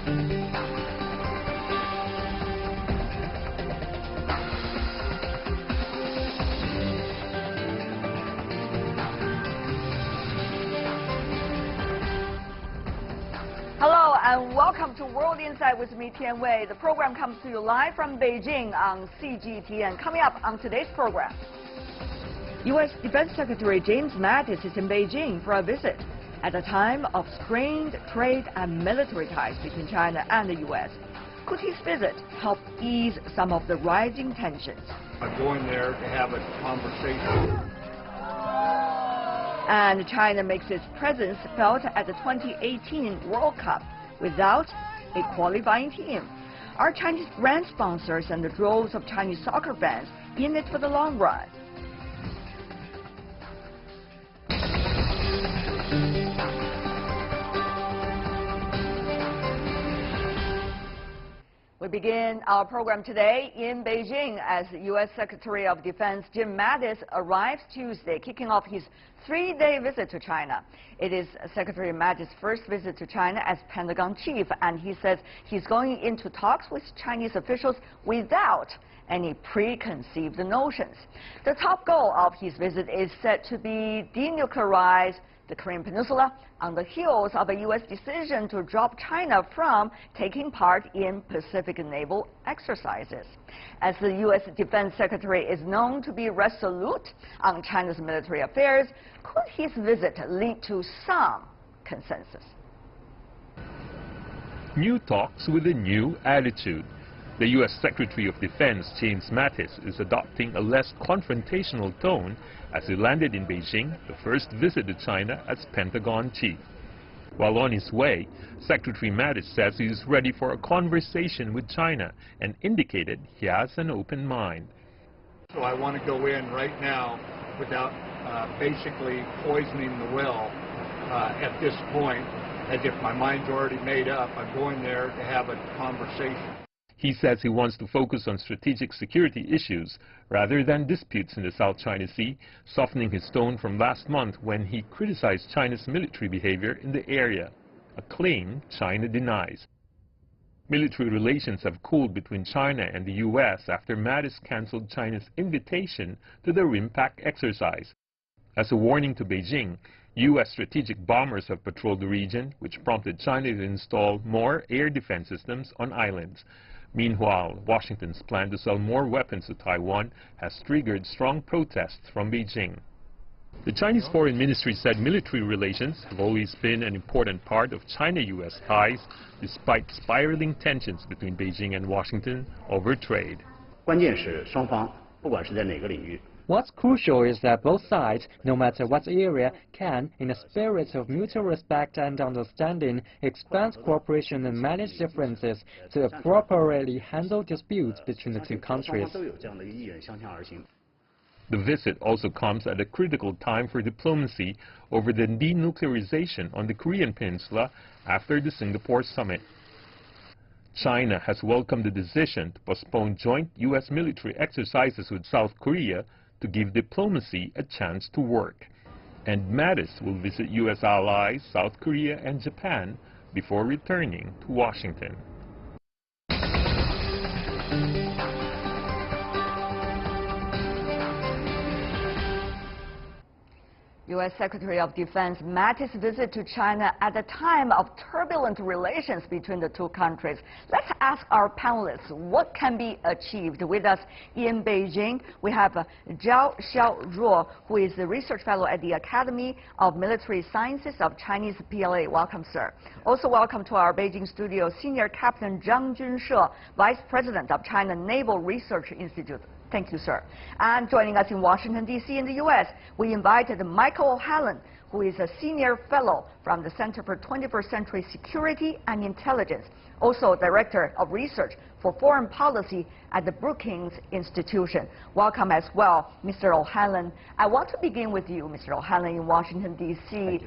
Hello and welcome to World Insight with me, Tian Wei. The program comes to you live from Beijing on CGTN. Coming up on today's program, U.S. Defense Secretary James Mattis is in Beijing for a visit at a time of strained trade and military ties between China and the U.S. Could his visit help ease some of the rising tensions? I'm going there to have a conversation. And China makes its presence felt at the 2018 World Cup without a qualifying team. Are Chinese brand sponsors and the droves of Chinese soccer fans in it for the long run? We begin our program today in Beijing as U.S. Secretary of Defense Jim Mattis arrives Tuesday, kicking off his three-day visit to China. It is Secretary Mattis' first visit to China as Pentagon chief, and he says he's going into talks with Chinese officials without any preconceived notions. The top goal of his visit is said to be denuclearize the Korean Peninsula on the heels of a U.S. decision to drop China from taking part in Pacific naval exercises. As the U.S. Defense Secretary is known to be resolute on China's military affairs, could his visit lead to some consensus? New talks with a new attitude. The U.S. Secretary of Defense James Mattis is adopting a less confrontational tone as he landed in Beijing, the first visit to China as Pentagon chief. While on his way, Secretary Mattis says he is ready for a conversation with China and indicated he has an open mind. So I want to go in right now without basically poisoning the well at this point, as if my mind's already made up. I'm going there to have a conversation. He says he wants to focus on strategic security issues rather than disputes in the South China Sea, softening his tone from last month when he criticized China's military behavior in the area, a claim China denies. Military relations have cooled between China and the U.S. after Mattis canceled China's invitation to the RIMPAC exercise. As a warning to Beijing, U.S. strategic bombers have patrolled the region, which prompted China to install more air defense systems on islands. Meanwhile, Washington's plan to sell more weapons to Taiwan has triggered strong protests from Beijing. The Chinese Foreign Ministry said military relations have always been an important part of China-U.S. ties, despite spiraling tensions between Beijing and Washington over trade. 关键是双方不管是在哪个领域 What's crucial is that both sides, no matter what area, can, in a spirit of mutual respect and understanding, expand cooperation and manage differences to appropriately handle disputes between the two countries. The visit also comes at a critical time for diplomacy over the denuclearization on the Korean Peninsula after the Singapore summit. China has welcomed the decision to postpone joint U.S. military exercises with South Korea to give diplomacy a chance to work. And Mattis will visit U.S. allies South Korea and Japan before returning to Washington. U.S. Secretary of Defense Mattis' visit to China at a time of turbulent relations between the two countries. Let's ask our panelists what can be achieved. With us in Beijing, we have Zhao Xiaozhuo, who is the research fellow at the Academy of Military Sciences of Chinese PLA. Welcome, sir. Also welcome to our Beijing studio, Senior Captain Zhang Junshe, Vice President of China Naval Research Institute. Thank you, sir. And joining us in Washington, D.C. in the U.S., we invited Michael O'Halloran, who is a senior fellow from the Center for 21st Century Security and Intelligence, also Director of Research for Foreign Policy at the Brookings Institution. Welcome as well, Mr. O'Halloran. I want to begin with you, Mr. O'Halloran, in Washington, D.C.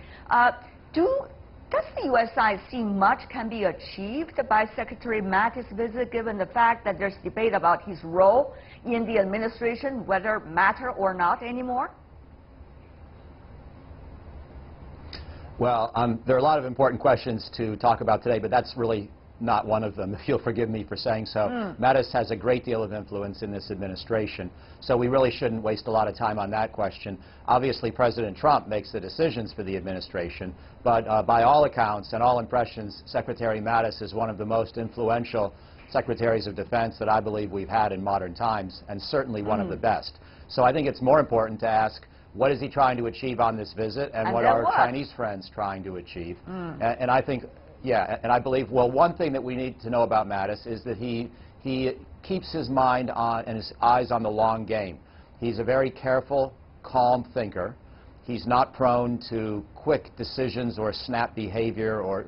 Does the U.S. side see much can be achieved by Secretary Mattis' visit, given the fact that there's debate about his role in the administration, whether matter or not anymore? Well, there are a lot of important questions to talk about today, but that's really not one of them, if you'll forgive me for saying so. Mattis has a great deal of influence in this administration, so we really shouldn't waste a lot of time on that question. Obviously, President Trump makes the decisions for the administration, but by all accounts and all impressions, Secretary Mattis is one of the most influential Secretaries of Defense that I believe we've had in modern times, and certainly one of the best. So I think it's more important to ask, what is he trying to achieve on this visit, and what are Chinese friends trying to achieve? And I think, yeah, and I believe, well, one thing that we need to know about Mattis is that he keeps his mind on and his eyes on the long game. He's a very careful, calm thinker. He's not prone to quick decisions or snap behavior or,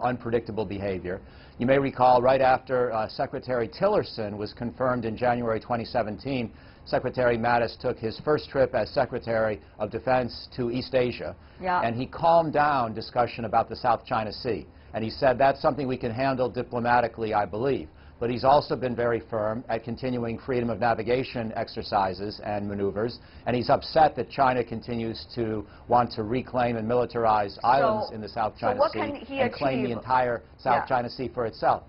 unpredictable behavior. You may recall right after Secretary Tillerson was confirmed in January 2017, Secretary Mattis took his first trip as Secretary of Defense to East Asia, and he calmed down discussion about the South China Sea. And he said that's something we can handle diplomatically, I believe. But he's also been very firm at continuing freedom of navigation exercises and maneuvers, and he's upset that China continues to want to reclaim and militarize islands in the South China Sea and claim the entire South China Sea for itself.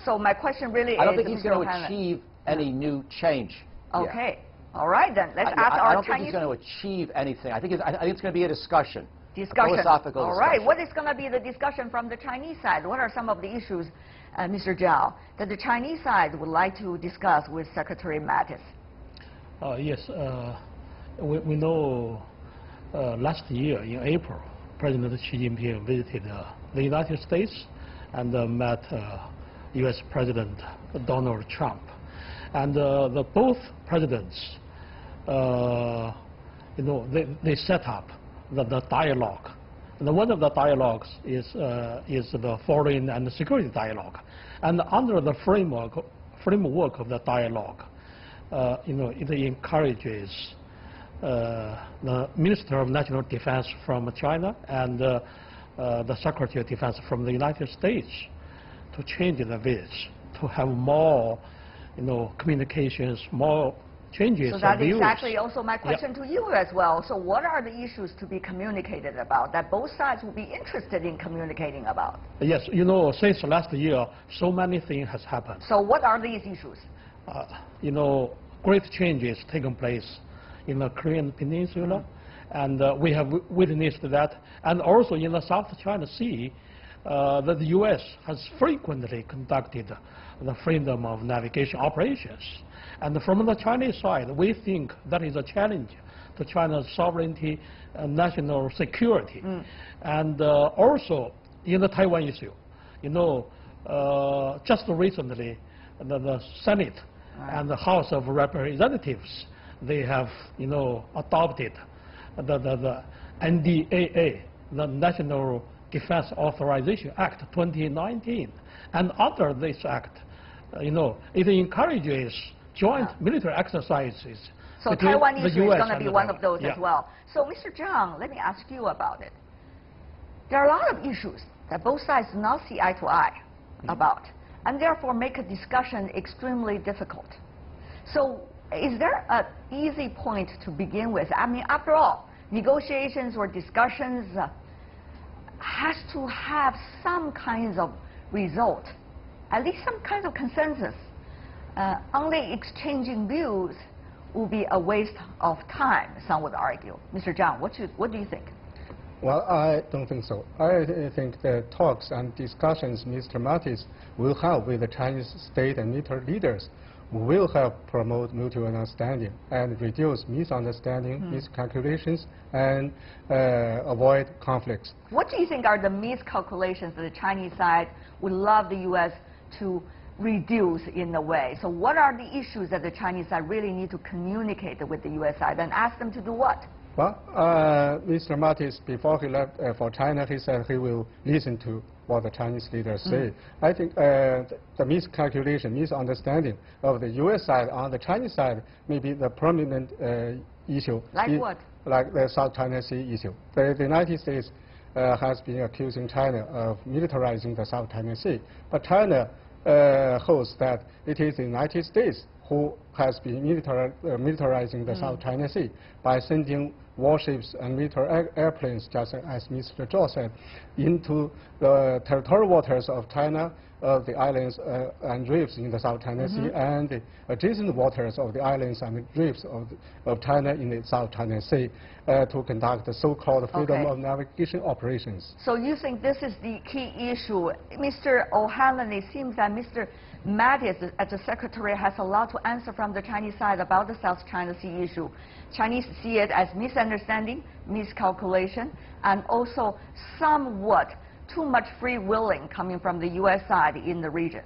So my question really is, I don't think he's going to achieve any new change. Okay. All right, then. Let's ask our I don't think he's going to achieve anything. I think it's going to be a discussion. Philosophical All right. What is going to be the discussion from the Chinese side? What are some of the issues, Mr. Zhao, that the Chinese side would like to discuss with Secretary Mattis? Yes. We know last year in April, President Xi Jinping visited the United States and met U.S. President Donald Trump. And both presidents, they set up the dialogue. And one of the dialogues is the foreign and security dialogue. And under the framework of the dialogue, it encourages the Minister of National Defense from China and the Secretary of Defense from the United States to change the visits, to have more, communications, more changes. So that is exactly also my question to you as well. So what are the issues to be communicated about that both sides will be interested in communicating about? Yes, since last year, so many things has happened. So what are these issues? Great changes taking place in the Korean Peninsula, and we have witnessed that. And also in the South China Sea, that the U.S. has frequently conducted the freedom of navigation operations. And from the Chinese side, we think that is a challenge to China's sovereignty and national security. And also in the Taiwan issue, just recently, the Senate and the House of Representatives, they have, adopted the NDAA, the National Defense Authorization Act 2019. And under this act, it encourages joint military exercises. So Taiwan issue is going to be one of those as well. So Mr. Zhang, let me ask you about it. There are a lot of issues that both sides do not see eye to eye about, and therefore make a discussion extremely difficult. So is there an easy point to begin with? I mean, after all, negotiations or discussions has to have some kinds of result, at least some kind of consensus. Only exchanging views will be a waste of time, some would argue. Mr. Zhang, what do you think? Well, I don't think so. I think the talks and discussions Mr. Mattis will have with the Chinese state and military leaders will help promote mutual understanding and reduce misunderstanding, miscalculations, and avoid conflicts. What do you think are the miscalculations that the Chinese side would love the U.S. to reduce in a way? So what are the issues that the Chinese side really need to communicate with the U.S. side and ask them to do what? Well, Mr. Mattis, before he left for China, he said he will listen to what the Chinese leaders say. I think the miscalculation, misunderstanding of the U.S. side on the Chinese side may be the prominent issue. Like what? Like the South China Sea issue. The United States has been accusing China of militarizing the South China Sea. But China holds that it is the United States who has been militarizing the South China Sea by sending warships and military airplanes, just as Mr. Zhao said, into the territorial waters of China, the islands and reefs in the South China Sea, and the adjacent waters of the islands and reefs of China in the South China Sea to conduct the so-called freedom of navigation operations. So you think this is the key issue. Mr. O'Hanlon, it seems that Mr. Mattis, as the Secretary, has a lot to answer from the Chinese side about the South China Sea issue. Chinese see it as misunderstanding, miscalculation, and also somewhat too much free willing coming from the U.S. side in the region.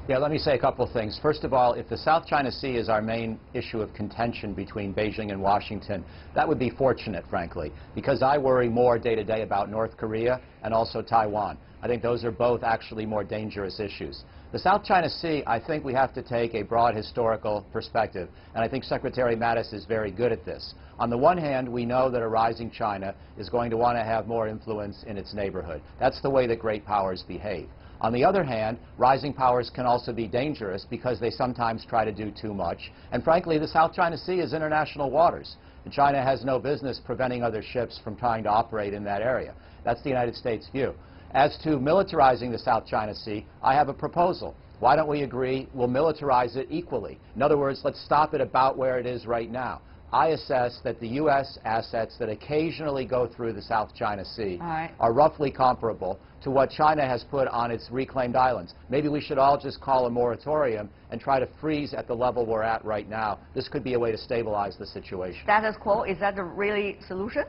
Yeah, let me say a couple of things. First of all, if the South China Sea is our main issue of contention between Beijing and Washington, that would be fortunate, frankly, because I worry more day to day about North Korea and also Taiwan. I think those are both actually more dangerous issues. The South China Sea, I think we have to take a broad historical perspective, and I think Secretary Mattis is very good at this. On the one hand, we know that a rising China is going to want to have more influence in its neighborhood. That's the way that great powers behave. On the other hand, rising powers can also be dangerous because they sometimes try to do too much. And frankly, the South China Sea is international waters. And China has no business preventing other ships from trying to operate in that area. That's the United States' view. As to militarizing the South China Sea, I have a proposal. Why don't we agree we'll militarize it equally? In other words, let's stop it about where it is right now. I assess that the U.S. assets that occasionally go through the South China Sea are roughly comparable to what China has put on its reclaimed islands. Maybe we should all just call a moratorium and try to freeze at the level we're at right now. This could be a way to stabilize the situation. Status quo, is that the really solution?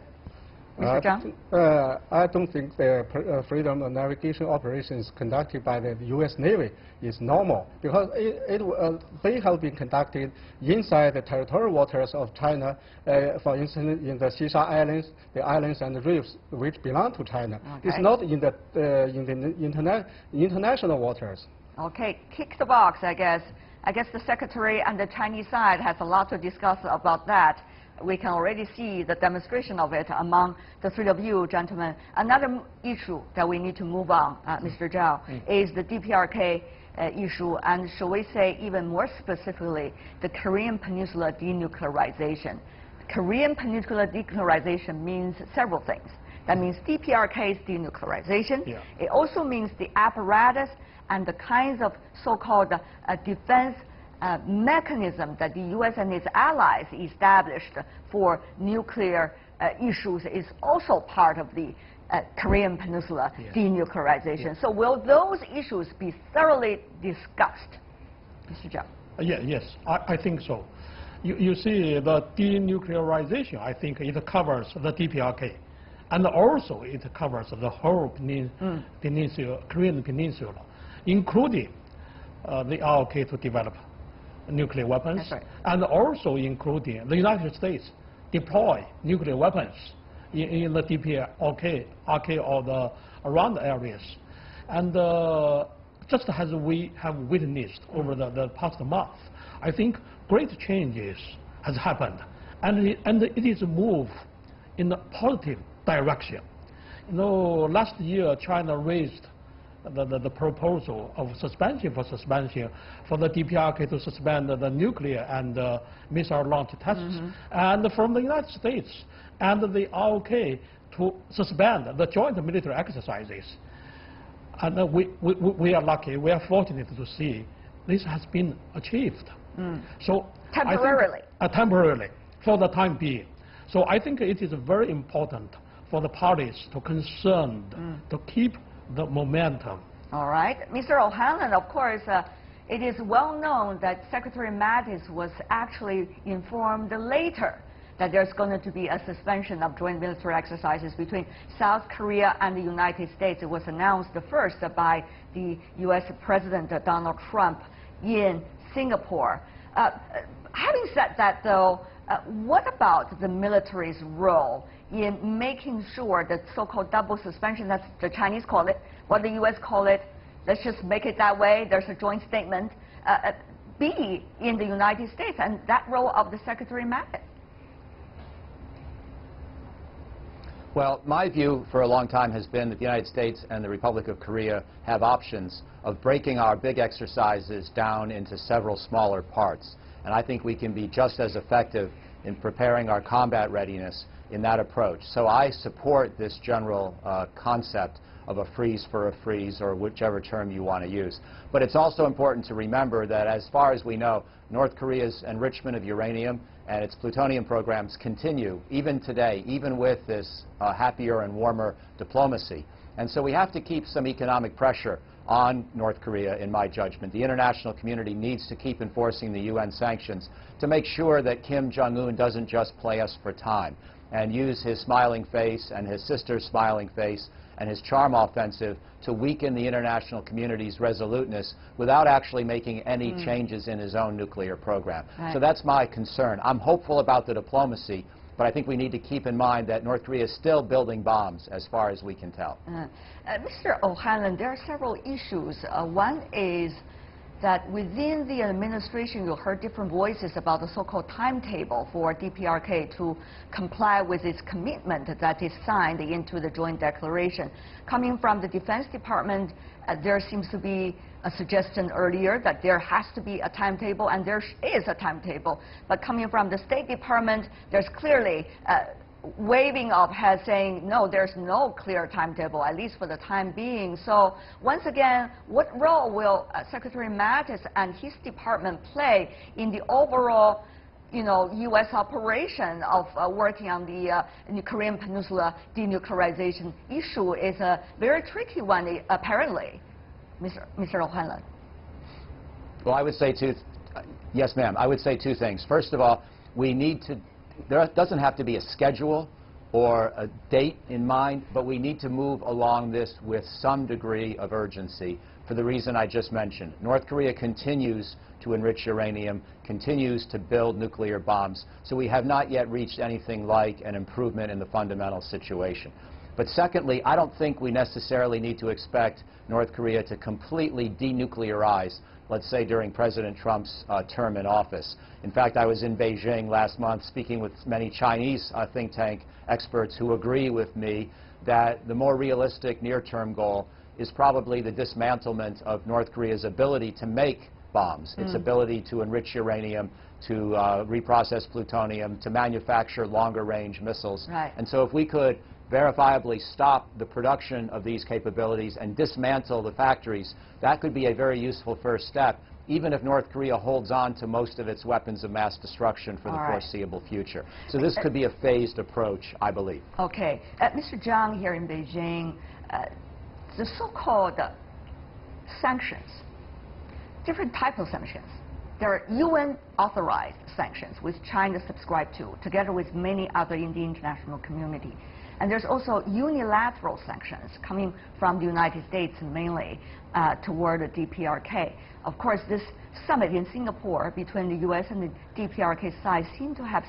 Mr. Zhang? I don't think the freedom of navigation operations conducted by the U.S. Navy is normal, because they have been conducted inside the territorial waters of China, for instance, in the Xisha Islands, the islands and the reefs which belong to China. It's not in the international waters. Okay, kick the box, I guess. I guess the Secretary and the Chinese side has a lot to discuss about that. We can already see the demonstration of it among the three of you, gentlemen. Another issue that we need to move on, Mr. Zhao, is the DPRK issue, and shall we say even more specifically, the Korean Peninsula denuclearization. Korean Peninsula denuclearization means several things. That means DPRK's denuclearization. Yeah. It also means the apparatus and the kinds of so-called defense mechanism that the U.S. and its allies established for nuclear issues is also part of the Korean Peninsula denuclearization. So will those issues be thoroughly discussed? Mr. Zhao? Yes, I think so. You see, the denuclearization, I think it covers the DPRK. And also it covers the whole peninsula, Korean Peninsula, including the ROK to develop nuclear weapons, and also including the United States deploy nuclear weapons in the DPRK or the around areas. And just as we have witnessed over the past month, I think great changes has happened, and it is a move in a positive direction. You know, last year China raised the proposal of suspension for the DPRK to suspend the nuclear and missile launch tests, and from the United States and the ROK to suspend the joint military exercises. And we are lucky, we are fortunate to see this has been achieved. So temporarily. Temporarily, for the time being. So I think it is very important for the parties to concerned to keep the momentum. All right. Mr. O'Hanlon, of course, it is well known that Secretary Mattis was actually informed later that there's going to be a suspension of joint military exercises between South Korea and the United States. It was announced first by the U.S. President Donald Trump in Singapore. Having said that, though, what about the military's role in making sure that so-called double suspension, that's the Chinese call it, what the U.S. call it, let's just make it that way, there's a joint statement, be in the United States, and that role of the Secretary Mattis? Well, my view for a long time has been that the United States and the Republic of Korea have options of breaking our big exercises down into several smaller parts. And I think we can be just as effective in preparing our combat readiness in that approach. So I support this general concept of a freeze for a freeze, or whichever term you want to use. But it's also important to remember that as far as we know, North Korea's enrichment of uranium and its plutonium programs continue even today, even with this happier and warmer diplomacy. And so we have to keep some economic pressure on North Korea, in my judgment. The international community needs to keep enforcing the UN sanctions to make sure that Kim Jong-un doesn't just play us for time and use his smiling face and his sister's smiling face and his charm offensive to weaken the international community's resoluteness without actually making any changes in his own nuclear program. Right. So that's my concern. I'm hopeful about the diplomacy, but I think we need to keep in mind that North Korea is still building bombs as far as we can tell. Mr. O'Hanlon, there are several issues. One is that within the administration, you heard different voices about the so-called timetable for DPRK to comply with its commitment that is signed into the joint declaration. Coming from the Defense Department, there seems to be a suggestion earlier that there has to be a timetable, and there is a timetable. But coming from the State Department, there's clearly waving of heads saying, no, there's no clear timetable, at least for the time being. So once again, what role will Secretary Mattis and his department play in the overall, U.S. operation of working on the Korean Peninsula denuclearization issue? Is a very tricky one, apparently, Mr. O'Hanlon. Well, I would say yes, ma'am. I would say two things. First of all, we need to. There doesn't have to be a schedule or a date in mind, but we need to move along this with some degree of urgency for the reason I just mentioned. North Korea continues to enrich uranium, continues to build nuclear bombs, so we have not yet reached anything like an improvement in the fundamental situation. But secondly, I don't think we necessarily need to expect North Korea to completely denuclearize, let's say, during President Trump's term in office. In fact, I was in Beijing last month speaking with many Chinese think tank experts who agree with me that the more realistic near-term goal is probably the dismantlement of North Korea's ability to make bombs, its ability to enrich uranium, to reprocess plutonium, to manufacture longer-range missiles. Right. And so if we could verifiably stop the production of these capabilities and dismantle the factories, that could be a very useful first step, even if North Korea holds on to most of its weapons of mass destruction for the foreseeable future. So this could be a phased approach, I believe. Okay. Mr. Zhang, here in Beijing, the so-called sanctions, different types of sanctions. There are UN-authorized sanctions, which China subscribed to, together with many other in the international community. And there's also unilateral sanctions coming from the United States mainly toward the DPRK. Of course, this summit in Singapore between the U.S. and the DPRK side seem to have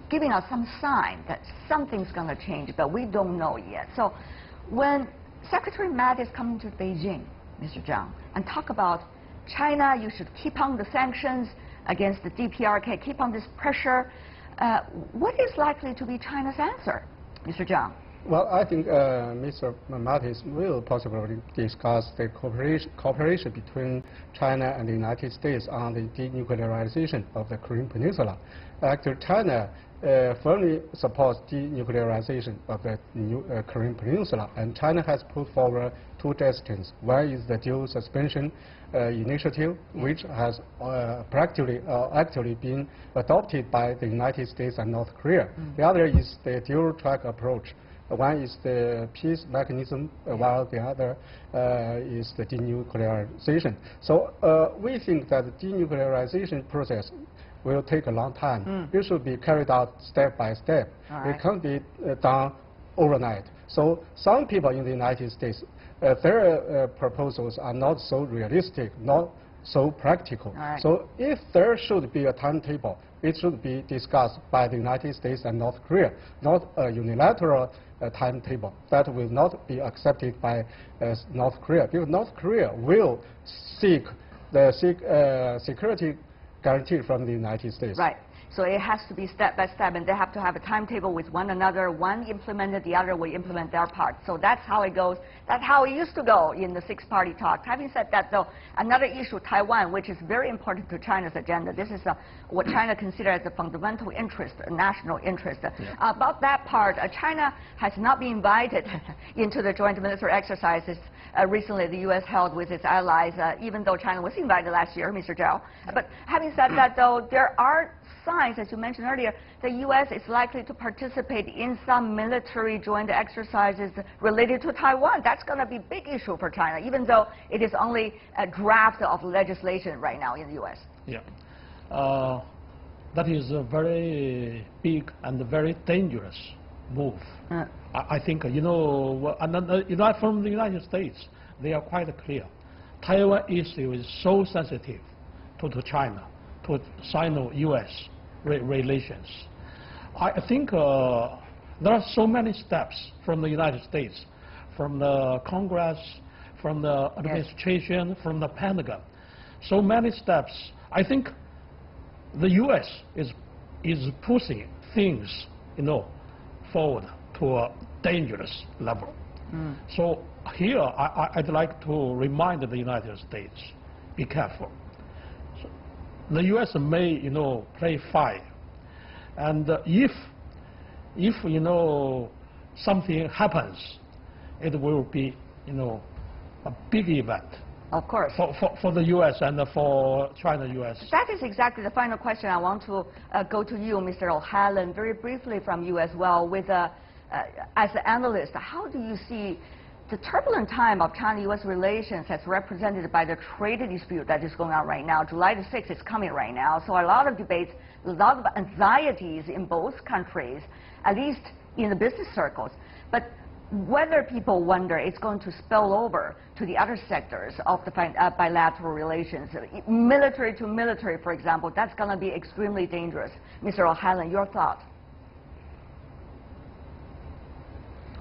giving us some sign that something's going to change, but we don't know yet. So when Secretary Mattis coming to Beijing, Mr. Zhang, and talk about China, you should keep on the sanctions against the DPRK, keep on this pressure, what is likely to be China's answer, Mr. Zhang? Well, I think Mr. Mattis will possibly discuss the cooperation between China and the United States on the denuclearization of the Korean Peninsula. Actually, China firmly supports denuclearization of the Korean Peninsula, and China has put forward two decisions. One is the dual suspension initiative, which has actually been adopted by the United States and North Korea. The other is the dual-track approach. One is the peace mechanism, while the other is the denuclearization. So we think that the denuclearization process will take a long time. It should be carried out step by step. It can't be done overnight. So some people in the United States, their proposals are not so realistic, not so practical. So if there should be a timetable, it should be discussed by the United States and North Korea, not a unilateral timetable that will not be accepted by North Korea, because North Korea will seek the security guarantee from the United States. Right. So it has to be step by step, and they have to have a timetable with one another. One implemented, the other will implement their part. So that's how it goes. That's how it used to go in the six-party talks. Having said that, though, another issue, Taiwan, which is very important to China's agenda. This is what China considers as a fundamental interest, a national interest. Yeah. About that part, China has not been invited into the joint military exercises recently the U.S. held with its allies, even though China was invited last year, Mr. Zhao. But having said that, though, there are signs, as you mentioned earlier, the U.S. is likely to participate in some military joint exercises related to Taiwan. That's going to be a big issue for China, even though it is only a draft of legislation right now in the U.S. Yeah. That is a very big and very dangerous move. I think, from the United States, they are quite clear. Taiwan issue is so sensitive to China, to Sino-U.S. relations. I think there are so many steps from the United States, from the Congress, from the administration, yes, from the Pentagon. So many steps. I think the U.S. is pushing things, forward to a dangerous level. So here, I'd like to remind the United States, be careful. So the U.S. may, play fire, and if something happens, it will be, a big event. Of course. For the U.S. and for China-U.S. That is exactly the final question. I want to go to you, Mr. O'Halloran, very briefly from you as well. With as an analyst, how do you see the turbulent time of China-U.S. relations as represented by the trade dispute that is going on right now? July the 6th is coming right now, so a lot of debates, a lot of anxieties in both countries, at least in the business circles. But whether people wonder it's going to spill over to the other sectors of the bilateral relations, military to military, for example, that's going to be extremely dangerous. Mr. O'Halloran, your thoughts?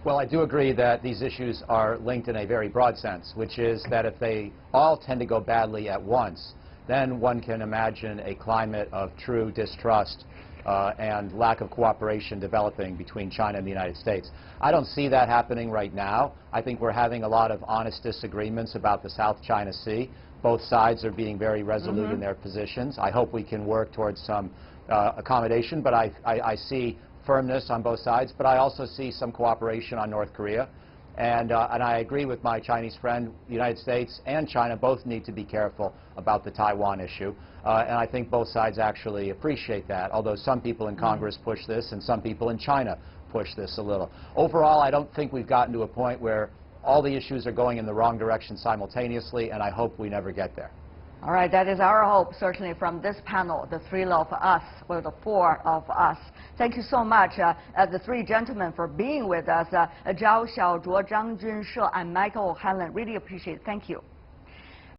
Well, I do agree that these issues are linked in a very broad sense, which is that if they all tend to go badly at once, then one can imagine a climate of true distrust and lack of cooperation developing between China and the United States. I don't see that happening right now. I think we're having a lot of honest disagreements about the South China Sea. Both sides are being very resolute in their positions. I hope we can work towards some accommodation, but I see firmness on both sides, but I also see some cooperation on North Korea. And I agree with my Chinese friend. The United States and China both need to be careful about the Taiwan issue. And I think both sides actually appreciate that, although some people in Congress push this and some people in China push this a little. Overall, I don't think we've gotten to a point where all the issues are going in the wrong direction simultaneously, and I hope we never get there. All right, that is our hope, certainly from this panel, the three of us, or the four of us. Thank you so much, the three gentlemen, for being with us. Zhao Xiaozhuo, Zhang Junshe, and Michael O'Halloran. Really appreciate it. Thank you.